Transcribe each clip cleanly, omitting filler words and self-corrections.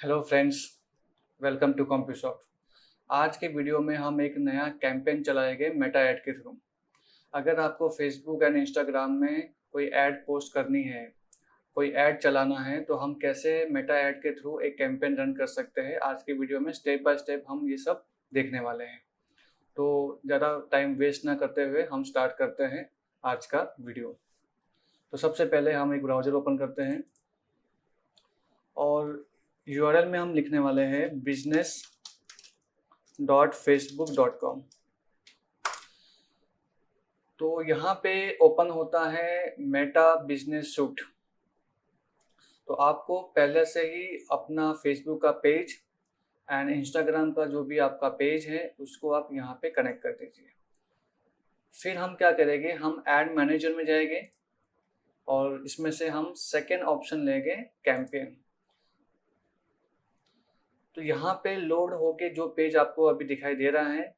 Hello friends, welcome to Compusoft. आज के video में हम एक नया कैंपेन चलाएंगे मेटा ऐड के थ्रू। अगर आपको फेसबुक एंड इंस्टाग्राम में कोई ऐड पोस्ट करनी है, कोई ऐड चलाना है, तो हम कैसे मेटा ऐड के थ्रू एक कैंपेन रन कर सकते हैं, आज के वीडियो में स्टेप बाय स्टेप हम ये सब देखने वाले हैं। तो ज़्यादा टाइम वेस्ट ना करते हुए हम स्टार्ट करते हैं आज का वीडियो। तो सबसे पहले हम एक ब्राउज़र ओपन करते हैं और यूआरएल में हम लिखने वाले हैं business.facebook.com। तो यहाँ पे ओपन होता है मेटा बिजनेस सूट। तो आपको पहले से ही अपना फेसबुक का पेज एंड इंस्टाग्राम का जो भी आपका पेज है उसको आप यहाँ पे कनेक्ट कर दीजिए। फिर हम क्या करेंगे, हम ऐड मैनेजर में जाएंगे और इसमें से हम सेकेंड ऑप्शन लेंगे कैंपेन। तो यहाँ पे लोड होके जो पेज आपको अभी दिखाई दे रहा है,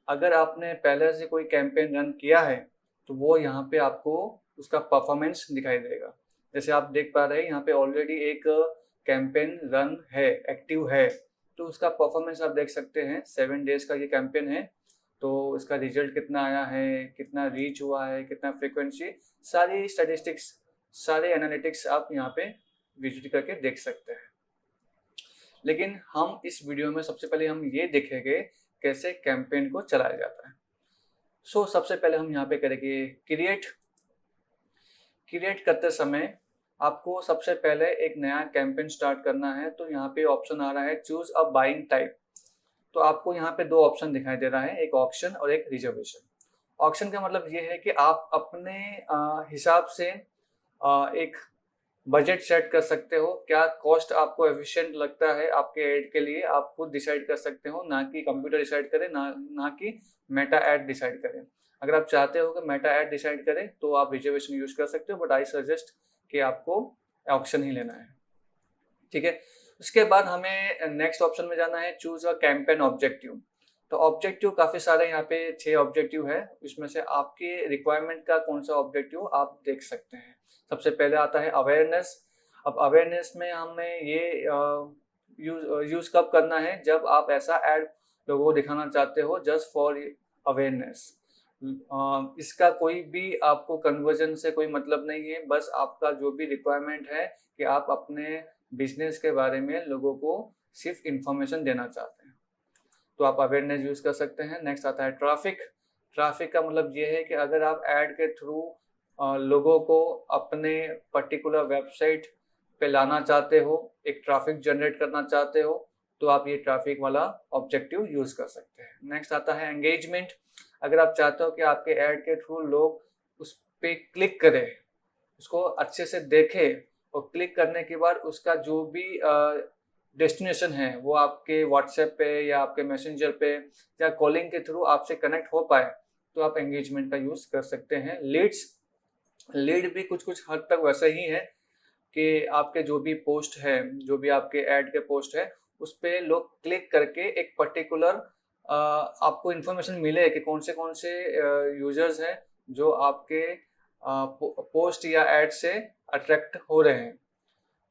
अगर आपने पहले से कोई कैंपेन रन किया है तो वो यहाँ पे आपको उसका परफॉर्मेंस दिखाई देगा। जैसे आप देख पा रहे हैं यहाँ पे ऑलरेडी एक कैंपेन रन है, एक्टिव है, तो उसका परफॉर्मेंस आप देख सकते हैं। 7 डेज का ये कैंपेन है, तो इसका रिजल्ट कितना आया है, कितना रीच हुआ है, कितना फ्रीक्वेंसी, सारी स्टैटिस्टिक्स, सारे एनालिटिक्स आप यहाँ पे विजिट करके देख सकते हैं। लेकिन हम इस वीडियो में सबसे पहले हम ये देखेंगे कैसे कैंपेन को चलाया जाता है। सबसे पहले हम यहाँ पे करेंगे क्रिएट करते समय आपको सबसे पहले एक नया कैंपेन स्टार्ट करना है। तो यहाँ पे ऑप्शन आ रहा है चूज अ बाइंग टाइप। तो आपको यहाँ पे 2 ऑप्शन दिखाई दे रहा है, एक ऑक्शन और एक रिजर्वेशन। ऑक्शन का मतलब ये है कि आप अपने हिसाब से एक बजट सेट कर सकते हो, क्या कॉस्ट आपको एफिशिएंट लगता है आपके ऐड के लिए, आप खुद डिसाइड कर सकते हो, ना कि कंप्यूटर डिसाइड करे, ना कि मेटा ऐड डिसाइड करे। अगर आप चाहते हो कि मेटा ऐड डिसाइड करे तो आप रिजर्वेशन यूज कर सकते हो, बट आई सजेस्ट कि आपको ऑप्शन ही लेना है। ठीक है, उसके बाद हमें नेक्स्ट ऑप्शन में जाना है, चूज अ कैंपेन ऑब्जेक्टिव। तो ऑब्जेक्टिव काफी सारे यहाँ पे 6 ऑब्जेक्टिव है, इसमें से आपके रिक्वायरमेंट का कौन सा ऑब्जेक्टिव आप देख सकते हैं। सबसे पहले आता है अवेयरनेस। अब अवेयरनेस में हमें ये यूज कब करना है, जब आप ऐसा ऐड लोगों को दिखाना चाहते हो जस्ट फॉर अवेयरनेस। इसका कोई भी आपको कन्वर्जन से कोई मतलब नहीं है, बस आपका जो भी रिक्वायरमेंट है कि आप अपने बिजनेस के बारे में लोगों को सिर्फ इंफॉर्मेशन देना चाहते हैं, तो आप अवेयरनेस यूज कर सकते हैं। नेक्स्ट आता है ट्रैफिक का मतलब ये है कि अगर आप ऐड के थ्रू लोगों को अपने पर्टिकुलर वेबसाइट पे लाना चाहते हो, एक ट्रैफिक जनरेट करना चाहते हो, तो आप ये ट्रैफिक वाला ऑब्जेक्टिव यूज कर सकते हैं। नेक्स्ट आता है एंगेजमेंट। अगर आप चाहते हो कि आपके ऐड के थ्रू लोग उस पर क्लिक करें, उसको अच्छे से देखें, और क्लिक करने के बाद उसका जो भी डेस्टिनेशन है वो आपके व्हाट्सएप पे या आपके मैसेंजर पे या कॉलिंग के थ्रू आपसे कनेक्ट हो पाए, तो आप एंगेजमेंट का यूज कर सकते हैं। लीड भी कुछ हद तक वैसे ही है कि आपके जो भी पोस्ट है, जो भी आपके ऐड के पोस्ट है, उस पर लोग क्लिक करके एक पर्टिकुलर आपको इन्फॉर्मेशन मिले कि कौन से यूजर्स हैं जो आपके पोस्ट या ऐड से अट्रैक्ट हो रहे हैं।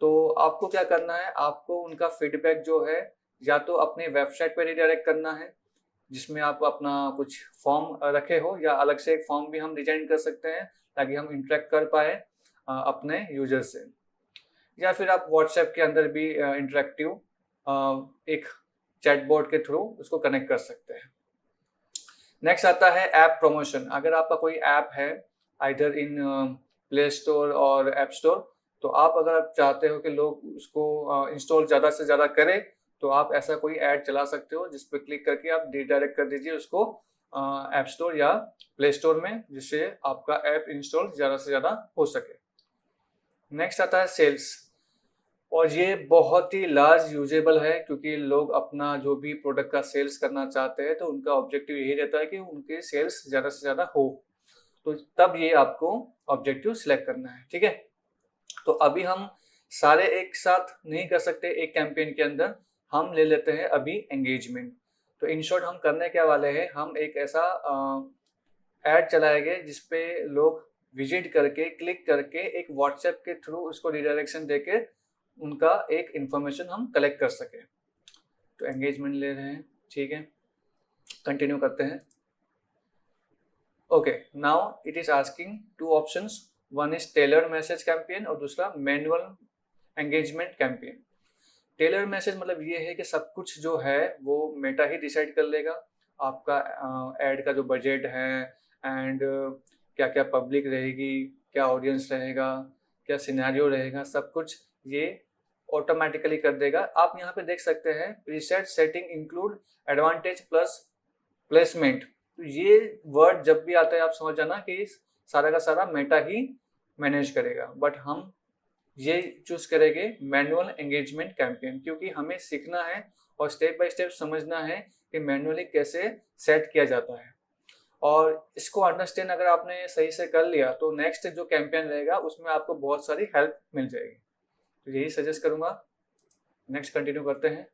तो आपको क्या करना है, आपको उनका फीडबैक जो है या तो अपनी वेबसाइट पर रिडायरेक्ट करना है, जिसमें आप अपना कुछ फॉर्म रखे हो, या अलग से एक फॉर्म भी हम डिजाइन कर सकते हैं ताकि हम इंटरेक्ट कर पाए अपने यूजर से, या फिर आप व्हाट्सएप के अंदर भी इंटरेक्टिव एक चैटबॉट के थ्रू उसको कनेक्ट कर सकते हैं। नेक्स्ट आता है ऐप प्रमोशन। अगर आपका कोई ऐप है आइदर इन प्ले स्टोर और ऐप स्टोर, तो आप अगर आप चाहते हो कि लोग उसको इंस्टॉल ज़्यादा से ज़्यादा करें, तो आप ऐसा कोई ऐड चला सकते हो जिस पर क्लिक करके आप रिडायरेक्ट कर दीजिए उसको ऐप स्टोर या प्ले स्टोर में, जिससे आपका ऐप इंस्टॉल ज़्यादा से ज़्यादा हो सके। नेक्स्ट आता है सेल्स, और ये बहुत ही लार्ज यूजेबल है क्योंकि लोग अपना जो भी प्रोडक्ट का सेल्स करना चाहते हैं, तो उनका ऑब्जेक्टिव यही रहता है कि उनके सेल्स ज़्यादा से ज़्यादा हो, तो तब ये आपको ऑब्जेक्टिव सिलेक्ट करना है। ठीक है, तो अभी हम सारे एक साथ नहीं कर सकते एक कैंपेन के अंदर, हम ले लेते हैं अभी एंगेजमेंट। तो इन शॉर्ट हम करने क्या वाले हैं, हम एक ऐसा ऐड चलाएंगे जिसपे लोग विजिट करके, क्लिक करके, एक व्हाट्सएप के थ्रू उसको रिडायरेक्शन देके उनका एक इंफॉर्मेशन हम कलेक्ट कर सके। तो एंगेजमेंट ले रहे हैं, ठीक है, कंटिन्यू करते हैं। Okay, now it is asking two options, one is tailor message campaign और दूसरा manual engagement campaign. Tailor message मतलब ये है कि सब कुछ जो है वो मेटा ही डिसाइड कर लेगा, आपका एड का जो बजट है एंड क्या क्या पब्लिक रहेगी, क्या ऑडियंस रहेगा, क्या सिनेरियो रहेगा, सब कुछ ये ऑटोमेटिकली कर देगा। आप यहाँ पे देख सकते हैं preset setting include advantage plus placement. तो ये वर्ड जब भी आता है आप समझ जाना कि सारा का सारा मेटा ही मैनेज करेगा, बट हम ये चूज करेंगे मैनुअल एंगेजमेंट कैंपेन, क्योंकि हमें सीखना है और स्टेप बाय स्टेप समझना है कि मैनुअली कैसे सेट किया जाता है। और इसको अंडरस्टैंड अगर आपने सही से कर लिया तो नेक्स्ट जो कैंपेन रहेगा उसमें आपको बहुत सारी हेल्प मिल जाएगी। तो यही सजेस्ट करूंगा। नेक्स्ट कंटिन्यू करते हैं।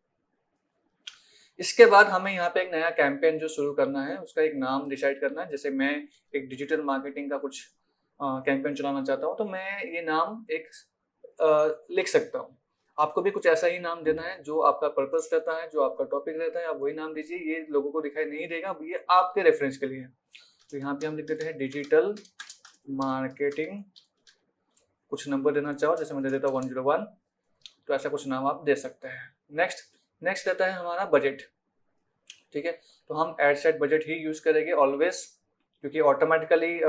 इसके बाद हमें यहाँ पे एक नया कैंपेन जो शुरू करना है उसका एक नाम डिसाइड करना है। जैसे मैं एक डिजिटल मार्केटिंग का कुछ कैंपेन चलाना चाहता हूँ तो मैं ये नाम एक लिख सकता हूँ। आपको भी कुछ ऐसा ही नाम देना है जो आपका पर्पस रहता है, जो आपका टॉपिक रहता है, आप वही नाम दीजिए। ये लोगों को दिखाई नहीं देगा, ये आपके रेफरेंस के लिए है। तो यहाँ पे हम लिख देते हैं डिजिटल मार्केटिंग, कुछ नंबर देना चाहो, जैसे मैं दे देता हूँ 101। तो ऐसा कुछ नाम आप दे सकते हैं। नेक्स्ट रहता है हमारा बजट, ठीक है। तो हम एड सेट बजट ही यूज करेंगे ऑलवेज, क्योंकि ऑटोमेटिकली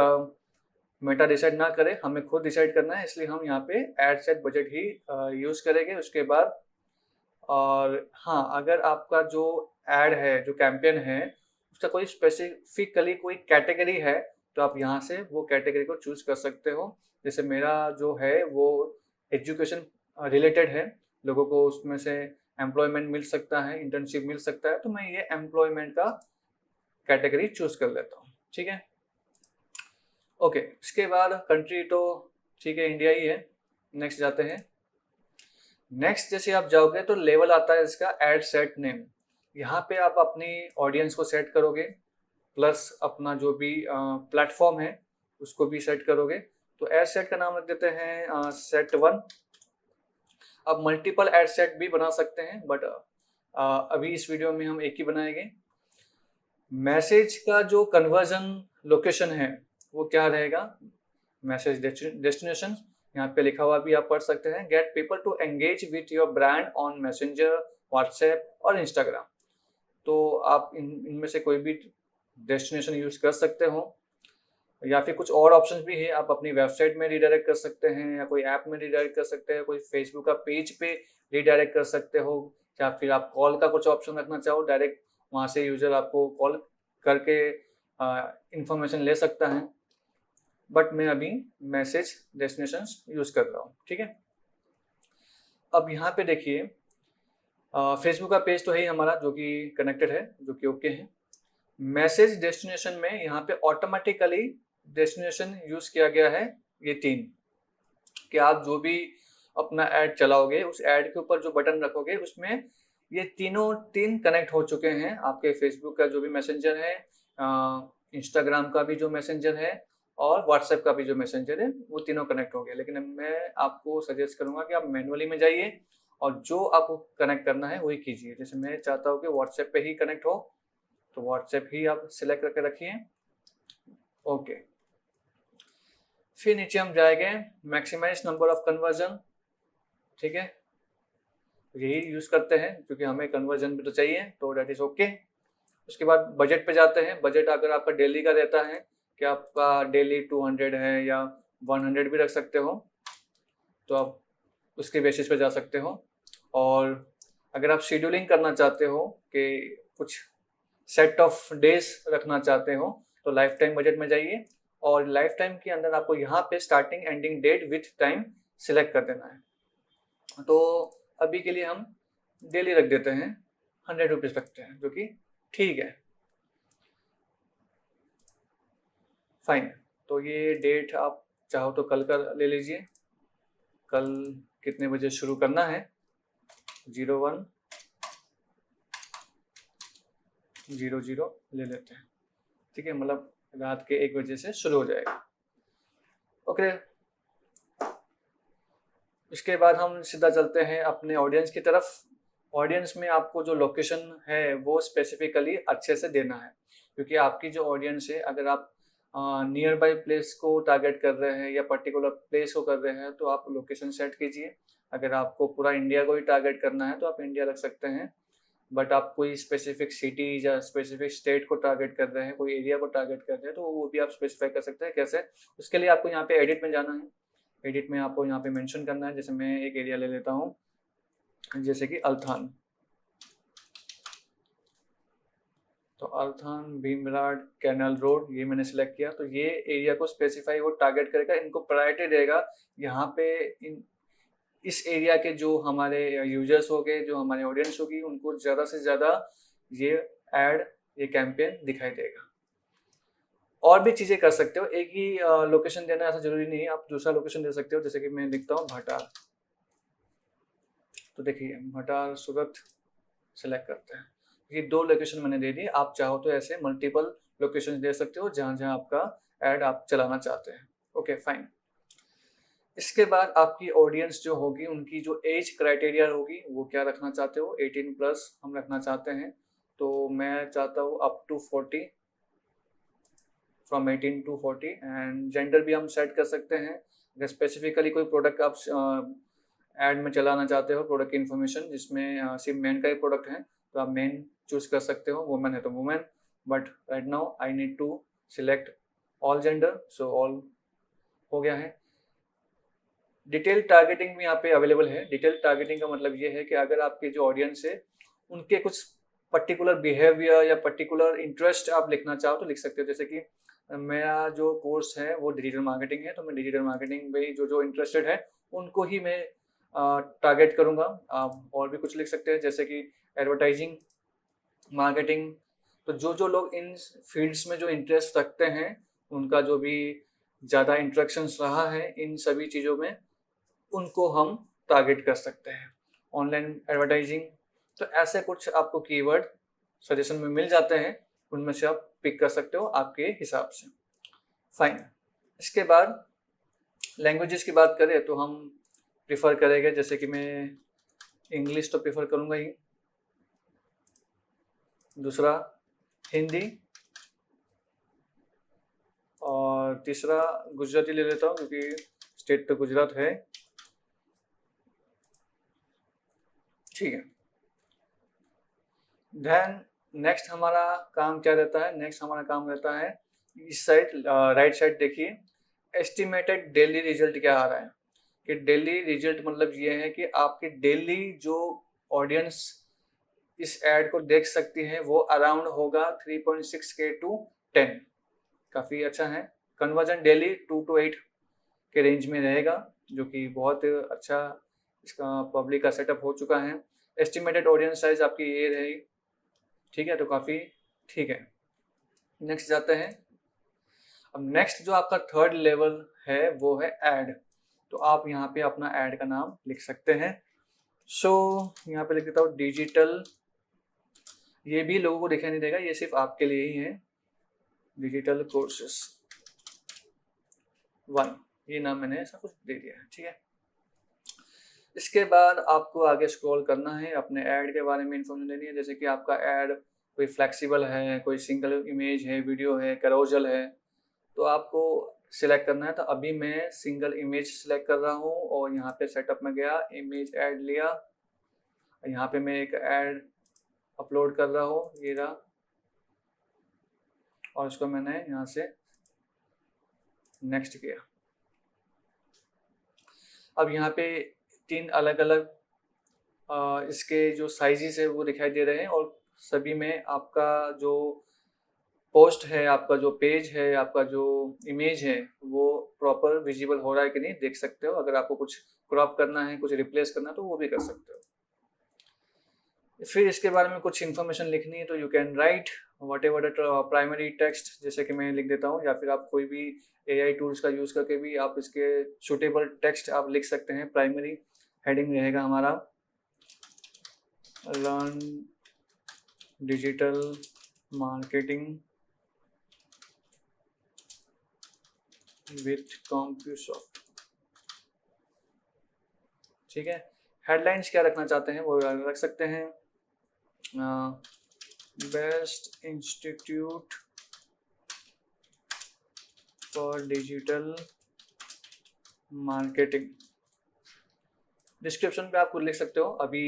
मेटा डिसाइड ना करे, हमें खुद डिसाइड करना है, इसलिए हम यहाँ पे एड सेट बजट ही यूज करेंगे। उसके बाद और हाँ, अगर आपका जो एड है, जो कैंपेन है, उसका कोई स्पेसिफिकली कोई कैटेगरी है तो आप यहाँ से वो कैटेगरी को चूज कर सकते हो। जैसे मेरा जो है वो एजुकेशन रिलेटेड है, लोगों को उसमें से एम्प्लॉयमेंट मिल सकता है, इंटर्नशिप मिल सकता है, तो मैं ये एम्प्लॉयमेंट का कैटेगरी चूज कर लेता हूँ, ठीक है। ओके, इसके बाद कंट्री तो ठीक है, इंडिया ही है। नेक्स्ट जाते हैं। नेक्स्ट जैसे आप जाओगे तो लेवल आता है इसका एड सेट नेम। यहाँ पे आप अपनी ऑडियंस को सेट करोगे, प्लस अपना जो भी प्लेटफॉर्म है उसको भी सेट करोगे। तो एड सेट का नाम रख देते हैं सेट 1। अब मल्टीपल एड सेट भी बना सकते हैं, बट अभी इस वीडियो में हम एक ही बनाएंगे। मैसेज का जो कन्वर्जन लोकेशन है वो क्या रहेगा, मैसेज डेस्टिनेशन, यहाँ पे लिखा हुआ भी आप पढ़ सकते हैं, get people to engage with your brand on messenger, WhatsApp और इंस्टाग्राम। तो आप इनमें से कोई भी डेस्टिनेशन यूज कर सकते हो, या फिर कुछ और ऑप्शंस भी है, आप अपनी वेबसाइट में रिडायरेक्ट कर सकते हैं, या कोई ऐप में रिडायरेक्ट कर सकते हैं, कोई फेसबुक का पेज पे रिडायरेक्ट कर सकते हो, या फिर आप कॉल का कुछ ऑप्शन रखना चाहो, डायरेक्ट वहाँ से यूजर आपको कॉल करके इंफॉर्मेशन ले सकता है। बट मैं अभी मैसेज डेस्टिनेशन यूज कर रहा हूँ, ठीक है। अब यहाँ पे देखिए फेसबुक का पेज तो है ही हमारा, जो कि कनेक्टेड है, जो कि ओके है। मैसेज डेस्टिनेशन में यहाँ पे ऑटोमेटिकली डेस्टिनेशन यूज किया गया है ये 3, कि आप जो भी अपना ऐड चलाओगे उस ऐड के ऊपर जो बटन रखोगे उसमें ये तीनों 3 कनेक्ट हो चुके हैं। आपके फेसबुक का जो भी मैसेंजर है, इंस्टाग्राम का भी जो मैसेंजर है और व्हाट्सएप का भी जो मैसेंजर है, वो तीनों कनेक्ट हो गए। लेकिन मैं आपको सजेस्ट करूंगा कि आप मैनुअली में जाइए और जो आपको कनेक्ट करना है वही कीजिए। जैसे मैं चाहता हूँ कि व्हाट्सएप पे ही कनेक्ट हो, तो व्हाट्सएप ही आप सिलेक्ट करके रखिए। ओके, फिर नीचे हम जाएंगे मैक्सिमाइज नंबर ऑफ कन्वर्जन, ठीक है, यही यूज करते हैं क्योंकि हमें कन्वर्जन भी तो चाहिए, तो डेट इज ओके। उसके बाद बजट पे जाते हैं। बजट अगर आपका डेली का रहता है कि आपका डेली 200 है या 100 भी रख सकते हो, तो आप उसके बेसिस पे जा सकते हो। और अगर आप शेड्यूलिंग करना चाहते हो कि कुछ सेट ऑफ डेज रखना चाहते हो, तो लाइफ टाइम बजट में जाइए और लाइफ टाइम के अंदर आपको यहाँ पे starting ending date with time select कर देना है। तो अभी के लिए हम डेली रख देते हैं, 100 रुपीज रखते हैं, जो कि ठीक है, फाइन। तो ये डेट आप चाहो तो कल का ले लीजिए, कल कितने बजे शुरू करना है, 01:00 ले लेते हैं, ठीक है, मतलब रात के 1 बजे से शुरू हो जाएगा। ओके, उसके बाद हम सीधा चलते हैं अपने ऑडियंस की तरफ। ऑडियंस में आपको जो लोकेशन है वो स्पेसिफिकली अच्छे से देना है, क्योंकि आपकी जो ऑडियंस है, अगर आप नियर बाई प्लेस को टारगेट कर रहे हैं या पर्टिकुलर प्लेस को कर रहे हैं तो आप लोकेशन सेट कीजिए। अगर आपको पूरा इंडिया को ही टारगेट करना है तो आप इंडिया रख सकते हैं, बट आप कोई स्पेसिफिक सिटी या स्पेसिफिक स्टेट को टारगेट कर रहे हैं, कोई एरिया को टारगेट कर रहे हैं, तो वो भी आप स्पेसिफाई कर सकते हैं। कैसे? उसके लिए आपको यहाँ पे एडिट में जाना है। एडिट में आपको यहाँ पे मेंशन करना है। जैसे मैं एक एरिया ले लेता हूँ, जैसे कि अल्थान। तो अल्थान, भीमराड, कैनल रोड, ये मैंने सिलेक्ट किया। तो ये एरिया को स्पेसिफाई वो टारगेट करेगा, इनको प्रायोरिटी देगा। यहाँ पे इस एरिया के जो हमारे यूजर्स हो गए, जो हमारे ऑडियंस होगी, उनको ज़्यादा से ज़्यादा ये ऐड, ये कैंपेन दिखाई देगा। और भी चीज़ें कर सकते हो, एक ही लोकेशन देना ऐसा जरूरी नहीं है, आप दूसरा लोकेशन दे सकते हो। जैसे कि मैं लिखता हूँ भटार, तो देखिए भटार सूरत सेलेक्ट करते हैं। ये 2 लोकेशन मैंने दे दी। आप चाहो तो ऐसे मल्टीपल लोकेशन दे सकते हो जहाँ जहाँ आपका ऐड आप चलाना चाहते हैं। Okay fine. इसके बाद आपकी ऑडियंस जो होगी, उनकी जो एज क्राइटेरिया होगी, वो क्या रखना चाहते हो? 18+ हम रखना चाहते हैं। तो मैं चाहता हूँ up to 40, from 18 to 40। And gender भी हम सेट कर सकते हैं। अगर स्पेसिफिकली कोई प्रोडक्ट आप ऐड में चलाना चाहते हो, प्रोडक्ट की इन्फॉर्मेशन जिसमें सिर्फ मेन का ही प्रोडक्ट है, तो आप मेन चूज कर सकते हो। वुमेन है तो women, but right now I need to select all gender, so all हो गया है। डिटेल टारगेटिंग भी यहाँ पे अवेलेबल है। डिटेल टारगेटिंग का मतलब ये है कि अगर आपके जो ऑडियंस है, उनके कुछ पर्टिकुलर बिहेवियर या पर्टिकुलर इंटरेस्ट आप लिखना चाहो तो लिख सकते हो। जैसे कि मेरा जो कोर्स है वो डिजिटल मार्केटिंग है, तो मैं डिजिटल मार्केटिंग में जो इंटरेस्टेड है उनको ही मैं टारगेट करूँगा। आप और भी कुछ लिख सकते हैं, जैसे कि एडवर्टाइजिंग, मार्केटिंग। तो जो लोग इन फील्ड्स में जो इंटरेस्ट रखते हैं, उनका जो भी ज़्यादा इंट्रैक्शंस रहा है इन सभी चीज़ों में, उनको हम टारगेट कर सकते हैं। ऑनलाइन एडवर्टाइजिंग, तो ऐसे कुछ आपको कीवर्ड सजेशन में मिल जाते हैं, उनमें से आप पिक कर सकते हो आपके हिसाब से। फाइन। इसके बाद लैंग्वेजेस की बात करें तो हम प्रिफर करेंगे, जैसे कि मैं इंग्लिश तो प्रिफर करूँगा ही, दूसरा हिंदी, और तीसरा गुजराती ले लेता हूँ क्योंकि स्टेट तो गुजरात है। ठीक है। देन नेक्स्ट हमारा काम क्या रहता है? नेक्स्ट हमारा काम रहता है, इस साइड राइट साइड देखिए, एस्टिमेटेड डेली रिजल्ट क्या आ रहा है। कि डेली रिजल्ट मतलब ये है कि आपकी डेली जो ऑडियंस इस एड को देख सकती है वो अराउंड होगा 3.6K to 10। काफ़ी अच्छा है। कन्वर्जन डेली 2 to 8 के रेंज में रहेगा, जो कि बहुत अच्छा इसका पब्लिक का सेटअप हो चुका है। एस्टिमेटेड ऑडियंस साइज आपकी ये रहेगी। ठीक है, तो काफ़ी ठीक है। नेक्स्ट जाते हैं। अब नेक्स्ट जो आपका थर्ड लेवल है वो है ऐड। तो आप यहाँ पे अपना ऐड का नाम लिख सकते हैं। सो यहाँ पे लिख देता हूँ डिजिटल। ये भी लोगों को दिखाई नहीं देगा, ये सिर्फ आपके लिए ही है। डिजिटल कोर्सेस 1, ये नाम मैंने ऐसा कुछ दे दिया है। ठीक है। इसके बाद आपको आगे स्क्रॉल करना है, अपने ऐड के बारे में इंफॉर्मेशन देनी है। जैसे कि आपका ऐड कोई फ्लेक्सिबल है, कोई सिंगल इमेज है, वीडियो है, कैरोजल है, तो आपको सिलेक्ट करना है। तो अभी मैं सिंगल इमेज सिलेक्ट कर रहा हूँ और यहाँ पे सेटअप में गया, इमेज ऐड लिया, यहाँ पे मैं एक ऐड अपलोड कर रहा हूँ, ये रहा, और इसको मैंने यहाँ से नेक्स्ट किया। अब यहाँ पे 3 अलग अलग इसके जो साइजेस है वो दिखाई दे रहे हैं, और सभी में आपका जो पोस्ट है, आपका जो पेज है, आपका जो इमेज है, वो प्रॉपर विजिबल हो रहा है कि नहीं देख सकते हो। अगर आपको कुछ क्रॉप करना है, कुछ रिप्लेस करना है, तो वो भी कर सकते हो। फिर इसके बारे में कुछ इन्फॉर्मेशन लिखनी है तो you can write what ever the primary text, जैसे कि मैं लिख देता हूँ, या फिर आप कोई भी AI टूल्स का यूज़ करके भी आप इसके सुटेबल टेक्स्ट आप लिख सकते हैं। प्राइमरी हेडिंग रहेगा हमारा लर्न डिजिटल मार्केटिंग विथ कॉम्प्यूसॉफ्ट। ठीक है। हेडलाइंस क्या रखना चाहते हैं वो रख सकते हैं, best institute for digital marketing. Description पे आप खुद लिख सकते हो, अभी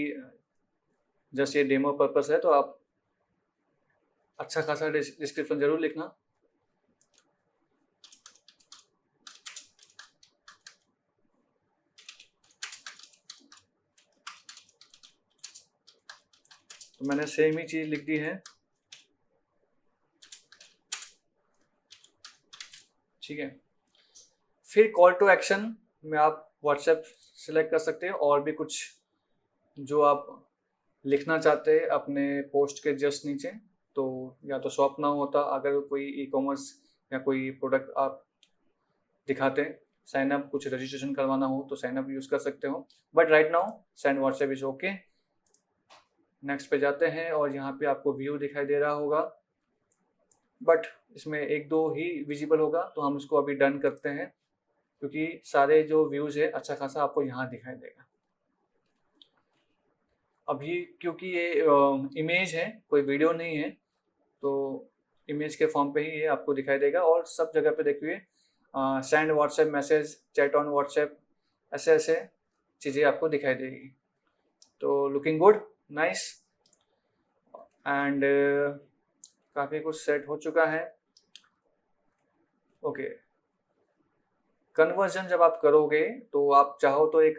जस्ट ये डेमो पर्पस है तो आप अच्छा खासा डिस्क्रिप्शन जरूर लिखना। तो मैंने सेम ही चीज लिख दी है, ठीक है। फिर कॉल टू एक्शन में आप व्हाट्सएप सिलेक्ट कर सकते हैं, और भी कुछ जो आप लिखना चाहते हैं अपने पोस्ट के जस्ट नीचे। तो या तो शॉप नाउ होता अगर कोई ई कॉमर्स या कोई प्रोडक्ट आप दिखाते हैं, साइन अप कुछ रजिस्ट्रेशन करवाना हो तो साइन अप यूज कर सकते हो, but right now send WhatsApp is okay. Next पे जाते हैं और यहाँ पे आपको व्यू दिखाई दे रहा होगा, बट इसमें एक दो ही विजिबल होगा, तो हम इसको अभी डन करते हैं क्योंकि सारे जो व्यूज है अच्छा खासा आपको यहाँ दिखाई देगा। अभी क्योंकि ये इमेज है, कोई वीडियो नहीं है, तो इमेज के फॉर्म पे ही ये आपको दिखाई देगा। और सब जगह पे देखिए send WhatsApp message, chat on WhatsApp, ऐसे ऐसे चीज़ें आपको दिखाई देगी। तो लुकिंग गुड, नाइस, एंड काफ़ी कुछ सेट हो चुका है। ओके, कन्वर्जन जब आप करोगे तो आप चाहो तो एक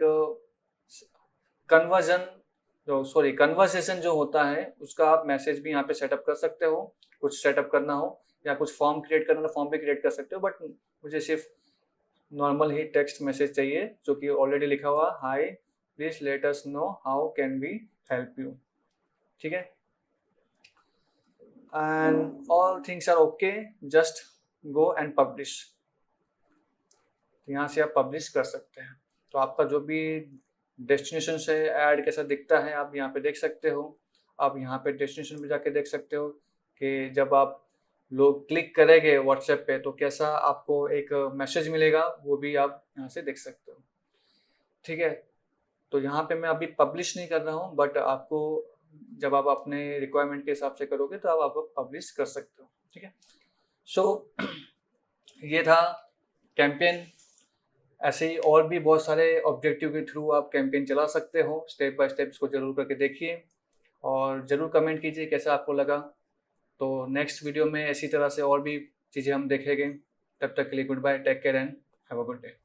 कन्वर्सेशन जो होता है उसका आप मैसेज भी यहाँ पे सेटअप कर सकते हो। कुछ सेटअप करना हो या कुछ फॉर्म क्रिएट करना तो फॉर्म भी क्रिएट कर सकते हो, बट मुझे सिर्फ नॉर्मल ही टेक्स्ट मैसेज चाहिए जो कि ऑलरेडी लिखा हुआ, hi please let us know how can we help you, ठीक है। And all things are okay, just go and publish. यहाँ से आप पब्लिश कर सकते हैं। तो आपका जो भी डेस्टिनेशन से ऐड कैसा दिखता है आप यहाँ पे देख सकते हो। आप यहाँ पे डेस्टिनेशन में जाके देख सकते हो कि जब आप लोग क्लिक करेंगे व्हाट्सएप पे तो कैसा आपको एक मैसेज मिलेगा, वो भी आप यहाँ से देख सकते हो, ठीक है। तो यहाँ पे मैं अभी पब्लिश नहीं कर रहा हूँ, बट आपको जब आप अपने रिक्वायरमेंट के हिसाब से करोगे तो आप पब्लिश कर सकते हो, ठीक है। सो ये था कैंपेन। ऐसे ही और भी बहुत सारे ऑब्जेक्टिव के थ्रू आप कैंपेन चला सकते हो। स्टेप बाय स्टेप इसको जरूर करके देखिए और ज़रूर कमेंट कीजिए कैसा आपको लगा। तो नेक्स्ट वीडियो में इसी तरह से और भी चीज़ें हम देखेंगे। तब तक के लिए goodbye, take care and have a good day.